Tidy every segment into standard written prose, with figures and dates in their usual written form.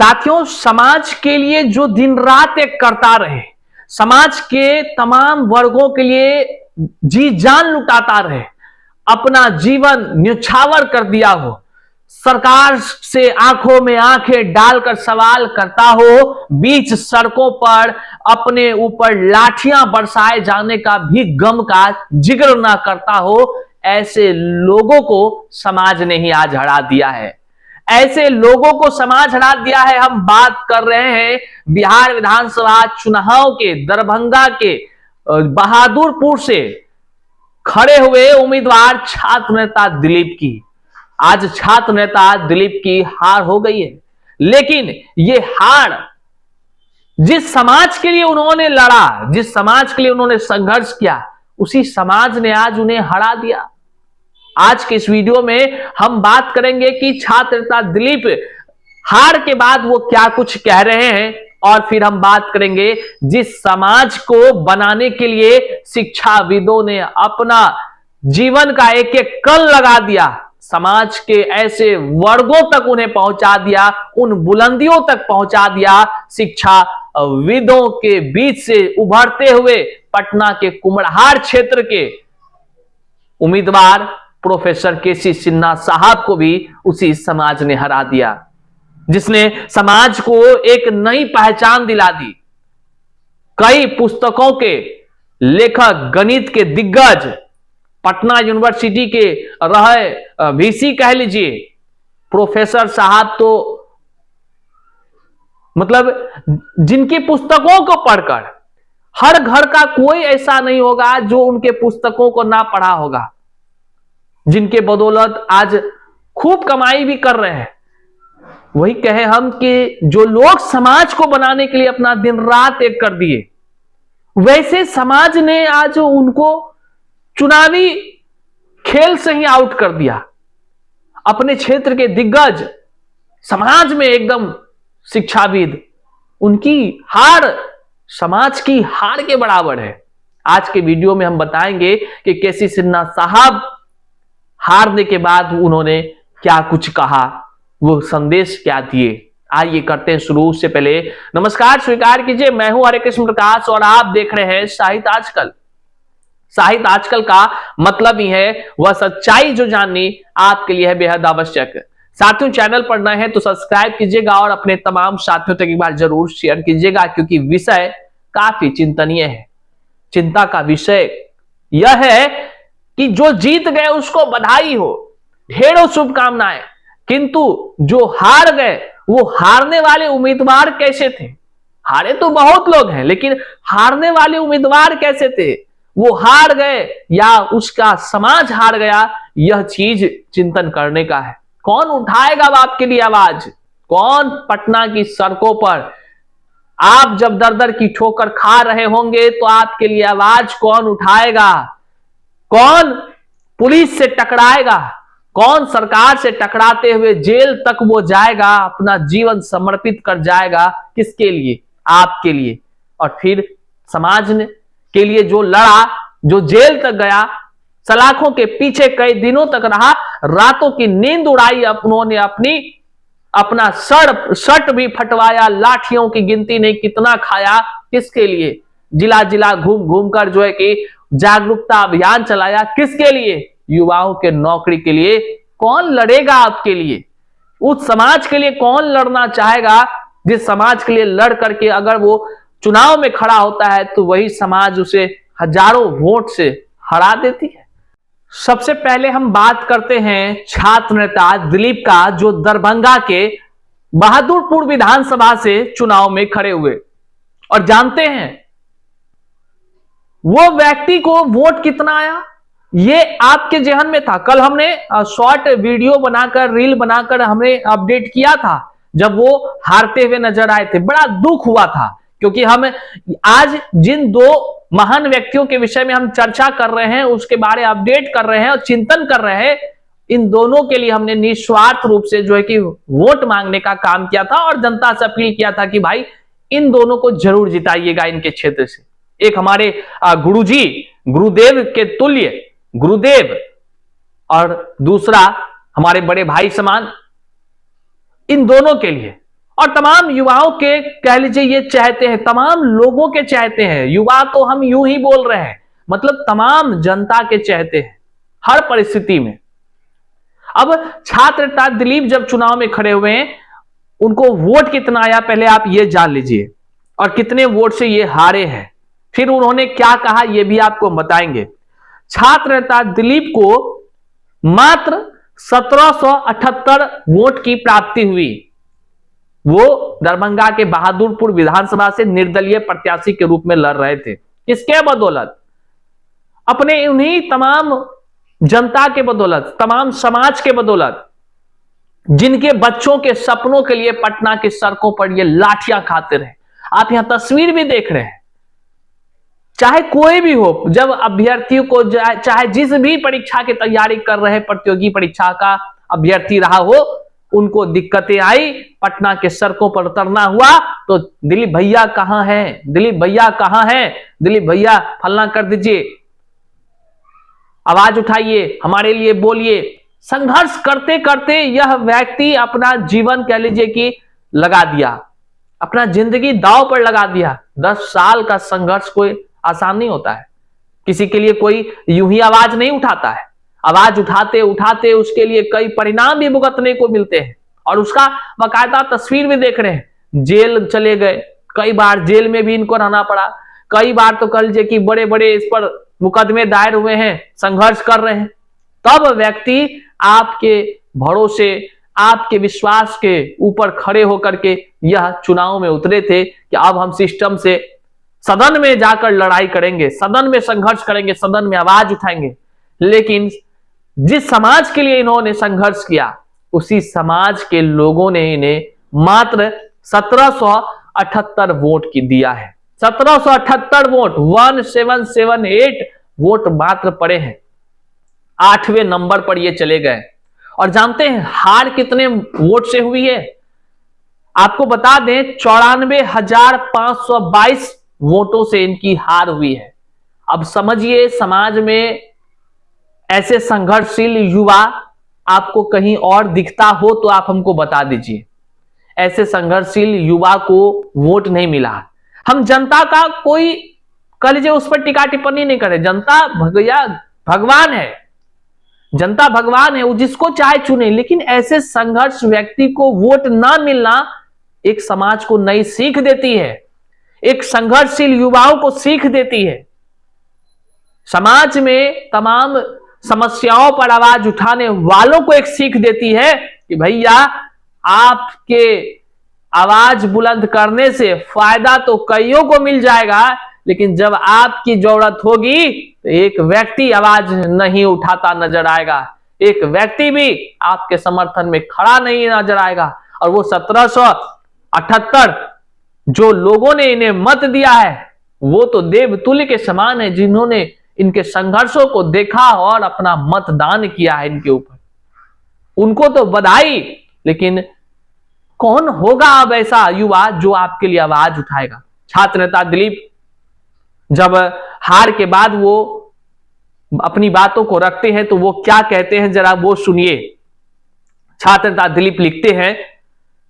साथियों, समाज के लिए जो दिन रात एक करता रहे, समाज के तमाम वर्गों के लिए जी जान लुटाता रहे, अपना जीवन न्यौछावर कर दिया हो, सरकार से आंखों में आंखें डालकर सवाल करता हो, बीच सड़कों पर अपने ऊपर लाठियां बरसाए जाने का भी गम का जिक्र ना करता हो, ऐसे लोगों को समाज ने ही आज हरा दिया है। ऐसे लोगों को समाज हरा दिया है। हम बात कर रहे हैं बिहार विधानसभा चुनाव के दरभंगा के बहादुरपुर से खड़े हुए उम्मीदवार छात्र नेता दिलीप की। आज छात्र नेता दिलीप की हार हो गई है, लेकिन ये हार जिस समाज के लिए उन्होंने लड़ा, जिस समाज के लिए उन्होंने संघर्ष किया, उसी समाज ने आज उन्हें हरा दिया। आज के इस वीडियो में हम बात करेंगे कि छात्र नेता दिलीप हार के बाद वो क्या कुछ कह रहे हैं, और फिर हम बात करेंगे जिस समाज को बनाने के लिए शिक्षाविदों ने अपना जीवन का एक एक कल लगा दिया, समाज के ऐसे वर्गों तक उन्हें पहुंचा दिया, उन बुलंदियों तक पहुंचा दिया। शिक्षाविदों के बीच से उभरते हुए पटना के कुम्हड़हार क्षेत्र के उम्मीदवार प्रोफेसर केसी सिन्हा साहब को भी उसी समाज ने हरा दिया, जिसने समाज को एक नई पहचान दिला दी। कई पुस्तकों के लेखक, गणित के दिग्गज, पटना यूनिवर्सिटी के रहे वीसी कह लीजिए, प्रोफेसर साहब तो मतलब जिनकी पुस्तकों को पढ़कर हर घर का कोई ऐसा नहीं होगा जो उनके पुस्तकों को ना पढ़ा होगा, जिनके बदौलत आज खूब कमाई भी कर रहे हैं। वही कहे हम कि जो लोग समाज को बनाने के लिए अपना दिन रात एक कर दिए, वैसे समाज ने आज उनको चुनावी खेल से ही आउट कर दिया। अपने क्षेत्र के दिग्गज, समाज में एकदम शिक्षाविद, उनकी हार समाज की हार के बराबर है। आज के वीडियो में हम बताएंगे कि केसी सिन्हा साहब हारने के बाद उन्होंने क्या कुछ कहा, वो संदेश क्या दिए। आइए करते हैं शुरू। उससे पहले नमस्कार स्वीकार कीजिए, मैं हूं हरे कृष्ण प्रकाश और आप देख रहे हैं साहित्य आजकल। साहित्य आजकल का मतलब ही है वह सच्चाई जो जाननी आपके लिए है बेहद आवश्यक। साथियों, चैनल पर नए हैं तो सब्सक्राइब कीजिएगा और अपने तमाम साथियों तक एक बार जरूर शेयर कीजिएगा, क्योंकि विषय काफी चिंतनीय है। चिंता का विषय यह है कि जो जीत गए उसको बधाई हो, ढेरों शुभकामनाएं, किंतु जो हार गए वो हारने वाले उम्मीदवार कैसे थे। हारे तो बहुत लोग हैं, लेकिन हारने वाले उम्मीदवार कैसे थे, वो हार गए या उसका समाज हार गया, यह चीज चिंतन करने का है। कौन उठाएगा आपके लिए आवाज? कौन पटना की सड़कों पर आप जब दर दर की ठोकर खा रहे होंगे तो आपके लिए आवाज कौन उठाएगा? कौन पुलिस से टकराएगा? कौन सरकार से टकराते हुए जेल तक वो जाएगा, अपना जीवन समर्पित कर जाएगा? किसके लिए? आपके लिए। और फिर समाज ने के लिए जो लड़ा, जो जेल तक गया, सलाखों के पीछे कई दिनों तक रहा, रातों की नींद उड़ाई, उन्होंने अपना शर्ट भी फटवाया, लाठियों की गिनती नहीं कितना खाया, किसके लिए? जिला जिला घूम घूम कर जो है कि जागरूकता अभियान चलाया, किसके लिए? युवाओं के नौकरी के लिए। कौन लड़ेगा आपके लिए? उस समाज के लिए कौन लड़ना चाहेगा जिस समाज के लिए लड़ करके अगर वो चुनाव में खड़ा होता है तो वही समाज उसे हजारों वोट से हरा देती है। सबसे पहले हम बात करते हैं छात्र नेता दिलीप का, जो दरभंगा के बहादुरपुर विधानसभा से चुनाव में खड़े हुए। और जानते हैं वो व्यक्ति को वोट कितना आया, ये आपके जहन में था। कल हमने शॉर्ट वीडियो बनाकर, रील बनाकर हमने अपडेट किया था जब वो हारते हुए नजर आए थे। बड़ा दुख हुआ था, क्योंकि हम आज जिन दो महान व्यक्तियों के विषय में हम चर्चा कर रहे हैं, उसके बारे अपडेट कर रहे हैं और चिंतन कर रहे हैं, इन दोनों के लिए हमने निस्वार्थ रूप से जो है कि वोट मांगने का काम किया था और जनता से अपील किया था कि भाई इन दोनों को जरूर जिताइएगा इनके क्षेत्र से। एक हमारे गुरुजी, गुरुदेव के तुल्य गुरुदेव, और दूसरा हमारे बड़े भाई समान, इन दोनों के लिए और तमाम युवाओं के कह लीजिए ये चाहते हैं, तमाम लोगों के चाहते हैं। युवा तो हम यूं ही बोल रहे हैं, मतलब तमाम जनता के चाहते हैं हर परिस्थिति में। अब छात्र नेता दिलीप जब चुनाव में खड़े हुए हैं, उनको वोट कितना आया पहले आप ये जान लीजिए, और कितने वोट से ये हारे हैं, फिर उन्होंने क्या कहा ये भी आपको बताएंगे। छात्र नेता दिलीप को मात्र 1778 वोट की प्राप्ति हुई। वो दरभंगा के बहादुरपुर विधानसभा से निर्दलीय प्रत्याशी के रूप में लड़ रहे थे। किसके बदौलत? अपने उन्हीं तमाम जनता के बदौलत, तमाम समाज के बदौलत, जिनके बच्चों के सपनों के लिए पटना की सड़कों पर ये लाठियां खाते रहे। आप यहां तस्वीर भी देख रहे हैं। चाहे कोई भी हो, जब अभ्यर्थियों को, चाहे जिस भी परीक्षा की तैयारी कर रहे प्रतियोगी परीक्षा का अभ्यर्थी रहा हो, उनको दिक्कतें आई, पटना के सड़कों पर उतरना हुआ, तो दिलीप भैया कहां हैं, दिलीप भैया कहां हैं, दिलीप भैया फलना कर दीजिए, आवाज उठाइए, हमारे लिए बोलिए। संघर्ष करते करते यह व्यक्ति अपना जीवन कह लीजिए कि लगा दिया, अपना जिंदगी दांव पर लगा दिया। 10 साल का संघर्ष कोई आसान नहीं होता है, किसी के लिए कोई यूं ही आवाज नहीं उठाता है। आवाज उठाते उठाते उसके लिए कई परिणाम भी भुगतने को मिलते हैं, और उसका बाकायदा तस्वीर भी देख रहे हैं। जेल चले गए, कई बार जेल में भी इनको रहना पड़ा, कई बार तो कह लीजिए कि बड़े बड़े इस पर मुकदमे दायर हुए हैं, संघर्ष कर रहे हैं। तब व्यक्ति आपके भरोसे, आपके विश्वास के ऊपर खड़े होकर के यह चुनाव में उतरे थे कि अब हम सिस्टम से सदन में जाकर लड़ाई करेंगे, सदन में संघर्ष करेंगे, सदन में आवाज उठाएंगे। लेकिन जिस समाज के लिए इन्होंने संघर्ष किया, उसी समाज के लोगों ने इन्हें मात्र 1778 वोट की दिया है। 1778 वोट, 1778 वोट मात्र पड़े हैं। 8वें नंबर पर ये चले गए। और जानते हैं हार कितने वोट से हुई है? आपको बता दें 94,522 वोटों से इनकी हार हुई है। अब समझिए, समाज में ऐसे संघर्षशील युवा आपको कहीं और दिखता हो तो आप हमको बता दीजिए। ऐसे संघर्षशील युवा को वोट नहीं मिला। हम जनता का कोई कह लीजिए उस पर टीका टिप्पणी नहीं करें। जनता भगवान है, जनता भगवान है, वो जिसको चाहे चुने। लेकिन ऐसे संघर्ष व्यक्ति को वोट ना मिलना एक समाज को नई सीख देती है, एक संघर्षशील युवाओं को सीख देती है। समाज में तमाम समस्याओं पर आवाज उठाने वालों को एक सीख देती है कि भैया आपके आवाज बुलंद करने से फायदा तो कईयों को मिल जाएगा, लेकिन जब आपकी जरूरत होगी तो एक व्यक्ति आवाज नहीं उठाता नजर आएगा, एक व्यक्ति भी आपके समर्थन में खड़ा नहीं नजर आएगा। और वो 1778 जो लोगों ने इन्हें मत दिया है, वो तो देवतुल्य के समान है, जिन्होंने इनके संघर्षों को देखा और अपना मतदान किया है इनके ऊपर। उनको तो बधाई, लेकिन कौन होगा अब ऐसा युवा जो आपके लिए आवाज उठाएगा? छात्र नेता दिलीप जब हार के बाद वो अपनी बातों को रखते हैं तो वो क्या कहते हैं, जरा वो सुनिए। छात्र नेता दिलीप लिखते हैं,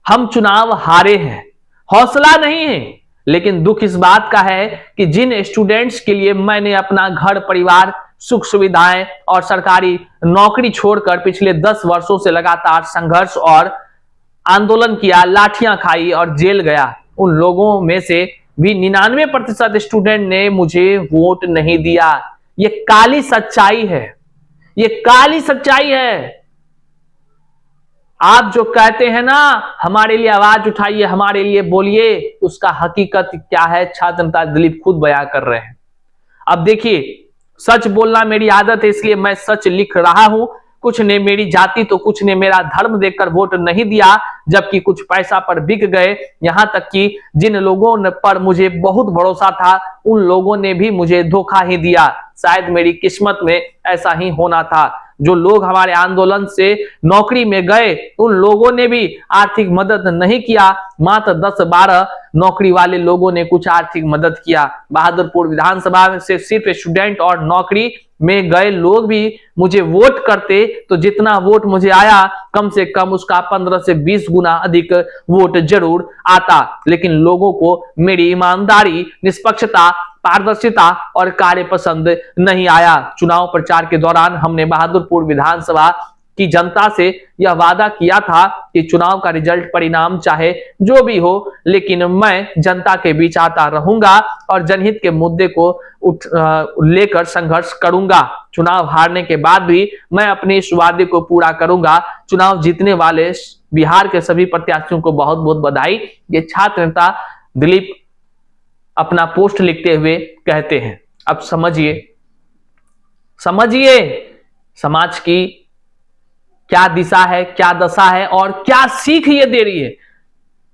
हम चुनाव हारे हैं, हौसला नहीं है, लेकिन दुख इस बात का है कि जिन स्टूडेंट्स के लिए मैंने अपना घर परिवार, सुख सुविधाएं और सरकारी नौकरी छोड़कर पिछले 10 वर्षों से लगातार संघर्ष और आंदोलन किया, लाठियां खाई और जेल गया, उन लोगों में से भी 99% स्टूडेंट ने मुझे वोट नहीं दिया। ये काली सच्चाई है, ये काली सच्चाई है। आप जो कहते हैं ना हमारे लिए आवाज उठाइए, हमारे लिए बोलिए, उसका हकीकत क्या है छात्र नेता दिलीप खुद बयां कर रहे हैं। अब देखिए, सच बोलना मेरी आदत है, इसलिए मैं सच लिख रहा हूं। कुछ ने मेरी जाति तो कुछ ने मेरा धर्म देखकर वोट नहीं दिया, जबकि कुछ पैसा पर बिक गए। यहां तक कि जिन लोगों पर मुझे बहुत भरोसा था, उन लोगों ने भी मुझे धोखा ही दिया। शायद मेरी किस्मत में ऐसा ही होना था। जो लोग हमारे आंदोलन से नौकरी में गए उन लोगों ने भी आर्थिक मदद नहीं किया, मात्र 10-12 नौकरी वाले लोगों ने कुछ आर्थिक मदद किया। बहादुरपुर विधानसभा में से सिर्फ स्टूडेंट और नौकरी में गए लोग भी मुझे वोट करते तो जितना वोट मुझे आया कम से कम उसका 15 से 20 गुना अधिक वोट जरूर आता। लेकिन लोगों को मेरी ईमानदारी, निष्पक्षता, पारदर्शिता और कार्य पसंद नहीं आया। चुनाव प्रचार के दौरान हमने बहादुरपुर विधानसभा की जनता से यह वादा किया था कि चुनाव का रिजल्ट, परिणाम चाहे जो भी हो, लेकिन मैं जनता के बीच आता रहूंगा और जनहित के मुद्दे को लेकर संघर्ष करूंगा। चुनाव हारने के बाद भी मैं अपने इस वादे को पूरा करूंगा। चुनाव जीतने वाले बिहार के सभी प्रत्याशियों को बहुत बहुत बधाई। ये छात्र नेता दिलीप अपना पोस्ट लिखते हुए कहते हैं। अब समझिए समाज की क्या दिशा है, क्या दशा है और क्या सीख ये दे रही है।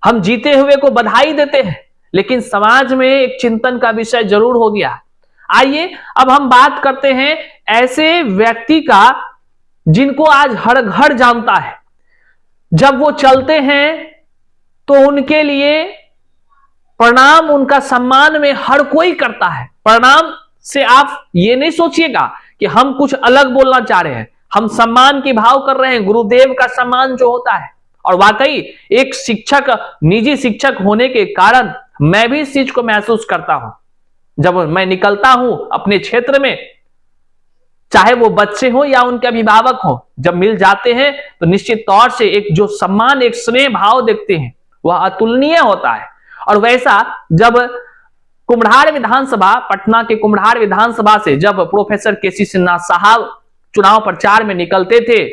हम जीते हुए को बधाई देते हैं, लेकिन समाज में एक चिंतन का विषय जरूर हो गया। आइए अब हम बात करते हैं ऐसे व्यक्ति का जिनको आज हर घर जानता है। जब वो चलते हैं तो उनके लिए प्रणाम, उनका सम्मान में हर कोई करता है। प्रणाम से आप ये नहीं सोचिएगा कि हम कुछ अलग बोलना चाह रहे हैं, हम सम्मान की भाव कर रहे हैं, गुरुदेव का सम्मान जो होता है। और वाकई एक शिक्षक, निजी शिक्षक होने के कारण मैं भी इस चीज को महसूस करता हूं। जब मैं निकलता हूं अपने क्षेत्र में, चाहे वो बच्चे हो या उनके अभिभावक हो, जब मिल जाते हैं तो निश्चित तौर से एक जो सम्मान, एक स्नेह भाव देखते हैं वह अतुलनीय होता है। और वैसा जब कुम्हड़ार विधानसभा, पटना के कुम्हड़ार विधानसभा से जब प्रोफेसर केसी सिन्हा साहब चुनाव प्रचार में निकलते थे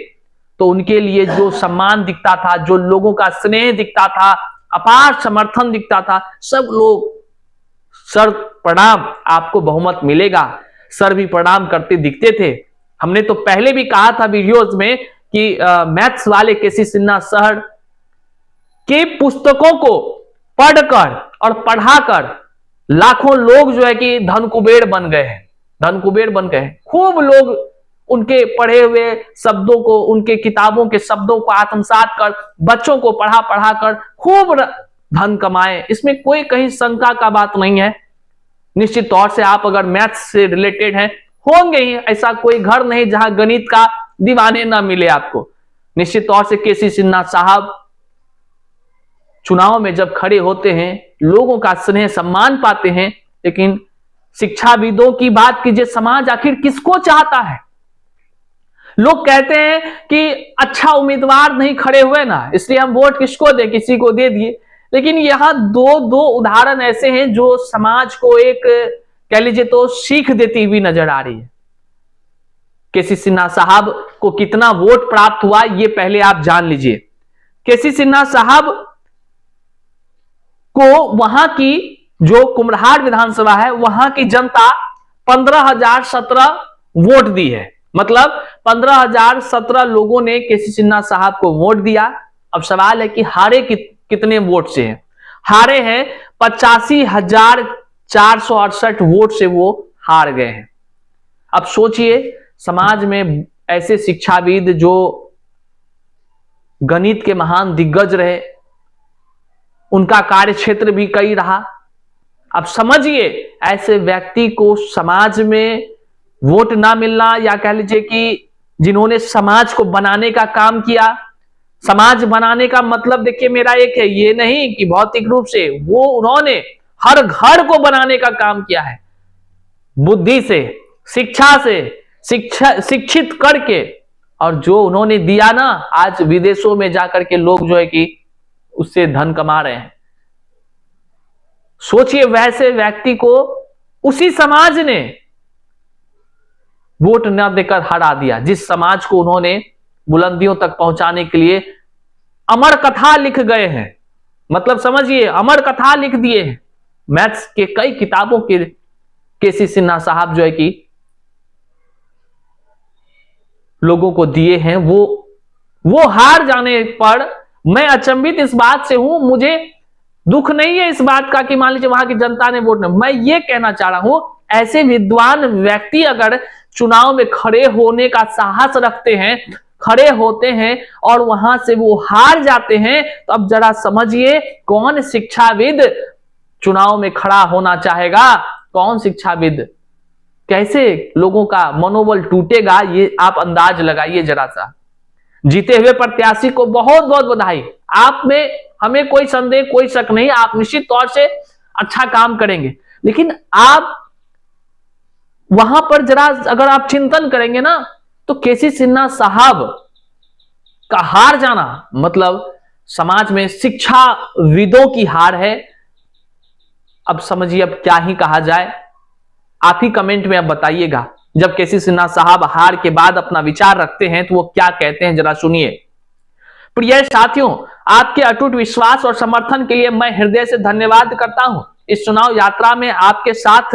तो उनके लिए जो सम्मान दिखता था, जो लोगों का स्नेह दिखता था, अपार समर्थन दिखता था, सब लोग सर प्रणाम, आपको बहुमत मिलेगा, सर भी प्रणाम करते दिखते थे। हमने तो पहले भी कहा था वीडियोस में कि मैथ्स वाले केसी सिन्हा सर के पुस्तकों को पढ़कर और पढ़ाकर लाखों लोग जो है कि धन कुबेर बन गए हैं। खूब लोग उनके पढ़े हुए शब्दों को, उनके किताबों के शब्दों को आत्मसात कर बच्चों को पढ़ा कर खूब धन कमाए। इसमें कोई कहीं शंका का बात नहीं है। निश्चित तौर से आप अगर मैथ्स से रिलेटेड हैं, होंगे ही, ऐसा कोई घर नहीं जहां गणित का दीवाने ना मिले आपको। निश्चित तौर से केसी सिन्हा साहब चुनाव में जब खड़े होते हैं, लोगों का स्नेह सम्मान पाते हैं। लेकिन शिक्षाविदों की बात कीजिए, समाज आखिर किसको चाहता है? लोग कहते हैं कि अच्छा उम्मीदवार नहीं खड़े हुए ना, इसलिए हम वोट किसको दे, किसी को दे दिए। लेकिन यहां दो उदाहरण ऐसे हैं जो समाज को एक, कह लीजिए तो, सीख देती हुई नजर आ रही है। केसी सिन्हा साहब को कितना वोट प्राप्त हुआ ये पहले आप जान लीजिए। केसी सिन्हा साहब को वहां की जो कुम्हड़ार विधानसभा है, वहां की जनता 15,017 वोट दी है। मतलब 15,017 लोगों ने केसी सिन्हा साहब को वोट दिया। अब सवाल है कि हारे कितने वोट से हैं? हारे हैं 85,468 वोट से वो हार गए हैं। अब सोचिए, समाज में ऐसे शिक्षाविद जो गणित के महान दिग्गज रहे, उनका कार्य क्षेत्र भी कई रहा। अब समझिए, ऐसे व्यक्ति को समाज में वोट ना मिलना, या कह लीजिए कि जिन्होंने समाज को बनाने का काम किया। समाज बनाने का मतलब देखिए मेरा एक है, ये नहीं कि भौतिक रूप से, वो उन्होंने हर घर को बनाने का काम किया है, बुद्धि से, शिक्षा से, शिक्षित करके। और जो उन्होंने दिया ना, आज विदेशों में जाकर के लोग जो है कि उससे धन कमा रहे हैं। सोचिए, वैसे व्यक्ति को उसी समाज ने वोट न देकर हरा दिया, जिस समाज को उन्होंने बुलंदियों तक पहुंचाने के लिए अमर कथा लिख गए हैं। मतलब समझिए, अमर कथा लिख दिए हैं। मैथ्स के कई किताबों के केसी सिन्हा साहब जो है कि लोगों को दिए हैं। वो हार जाने पर मैं अचंभित इस बात से हूं, मुझे दुख नहीं है इस बात का कि मान लीजिए वहां की जनता ने वोट नहीं। मैं ये कहना चाह रहा हूं, ऐसे विद्वान व्यक्ति अगर चुनाव में खड़े होने का साहस रखते हैं, खड़े होते हैं और वहां से वो हार जाते हैं, तो अब जरा समझिए कौन शिक्षाविद चुनाव में खड़ा होना चाहेगा, कौन शिक्षाविद, कैसे लोगों का मनोबल टूटेगा, ये आप अंदाज लगाइए जरा सा। जीते हुए प्रत्याशी को बहुत बहुत बधाई। आप में हमें कोई संदेह, कोई शक नहीं, आप निश्चित तौर से अच्छा काम करेंगे। लेकिन आप वहां पर जरा अगर आप चिंतन करेंगे ना, तो केसी सिन्हा साहब का हार जाना मतलब समाज में शिक्षाविदों की हार है। अब समझिए अब क्या ही कहा जाए, आप ही कमेंट में अब बताइएगा। जब केसी सिन्हा साहब हार के बाद अपना विचार रखते हैं तो वो क्या कहते हैं, जरा सुनिए। प्रिय साथियों, आपके अटूट विश्वास और समर्थन के लिए मैं हृदय से धन्यवाद करता हूं। इस चुनाव यात्रा में आपके साथ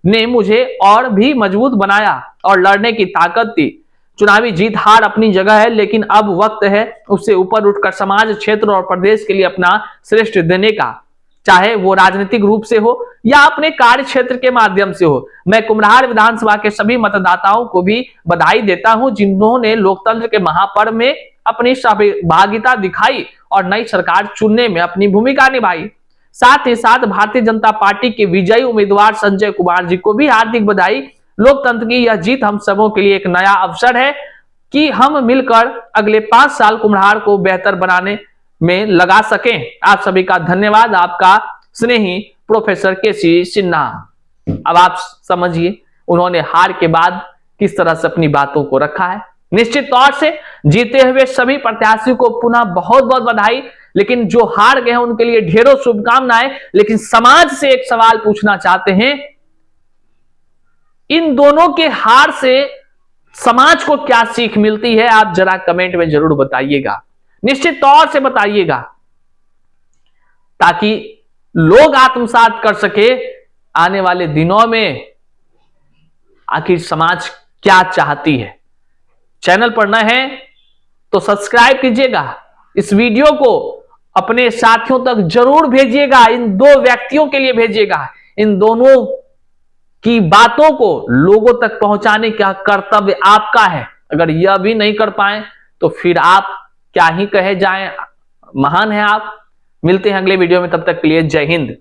ने मुझे और भी मजबूत बनाया और लड़ने की ताकत दी। चुनावी जीत हार अपनी जगह है, लेकिन अब वक्त है उससे ऊपर उठकर समाज, क्षेत्र और प्रदेश के लिए अपना श्रेष्ठ देने का, चाहे वो राजनीतिक रूप से हो या अपने कार्य क्षेत्र के माध्यम से हो। मैं कुम्हरार विधानसभा के सभी मतदाताओं को भी बधाई देता हूं, जिन्होंने लोकतंत्र के महापर्व में अपनी सहभागिता दिखाई और नई सरकार चुनने में अपनी भूमिका निभाई। साथ ही साथ भारतीय जनता पार्टी के विजयी उम्मीदवार संजय कुमार जी को भी हार्दिक बधाई। लोकतंत्र की यह जीत हम सबों के लिए एक नया अवसर है कि हम मिलकर अगले 5 साल कुम्हरार को बेहतर बनाने में लगा सकें। आप सभी का धन्यवाद। आपका स्नेही प्रोफेसर केसी सिन्हा। अब आप समझिए उन्होंने हार के बाद किस तरह से अपनी बातों को रखा है। निश्चित तौर से जीते हुए सभी प्रत्याशियों को पुनः बहुत बहुत बधाई, लेकिन जो हार गए हैं उनके लिए ढेरों शुभकामनाएं। लेकिन समाज से एक सवाल पूछना चाहते हैं, इन दोनों के हार से समाज को क्या सीख मिलती है? आप जरा कमेंट में जरूर बताइएगा, निश्चित तौर से बताइएगा, ताकि लोग आत्मसात कर सके आने वाले दिनों में आखिर समाज क्या चाहती है। चैनल पर नए हैं तो सब्सक्राइब कीजिएगा, इस वीडियो को अपने साथियों तक जरूर भेजिएगा, इन दो व्यक्तियों के लिए भेजिएगा। इन दोनों की बातों को लोगों तक पहुंचाने का कर्तव्य आपका है। अगर यह भी नहीं कर पाए तो फिर आप क्या ही कहे जाएं, महान है आप। मिलते हैं अगले वीडियो में, तब तक के लिए जय हिंद।